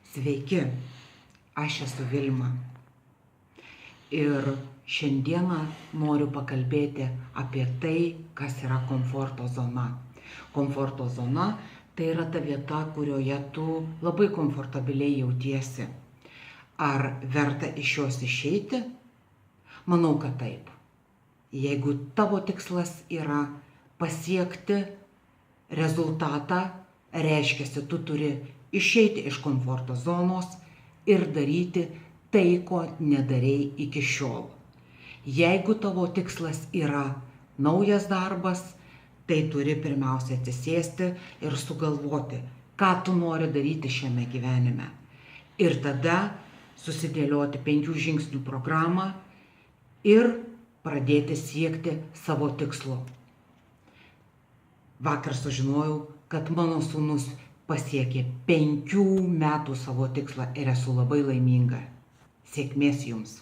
Sveiki, aš esu Vilma ir šiandieną noriu pakalbėti apie tai, kas yra komforto zona. Komforto zona tai yra ta vieta, kurioje tu labai komfortabiliai jautiesi. Ar verta iš jos išeiti? Manau, kad taip. Jeigu tavo tikslas yra pasiekti rezultatą, reiškia, tu turi išeiti iš komforto zonos ir daryti tai, ko nedarei iki šiol. Jeigu tavo tikslas yra naujas darbas, tai turi pirmiausia atsisėsti ir sugalvoti, ką tu nori daryti šiame gyvenime. Ir tada susidėlioti 5 žingsnių programą ir pradėti siekti savo tikslo. Vakar sužinojau, kad mano sūnus pasiekė 5 metų savo tikslą ir esu labai laiminga. Sėkmės jums.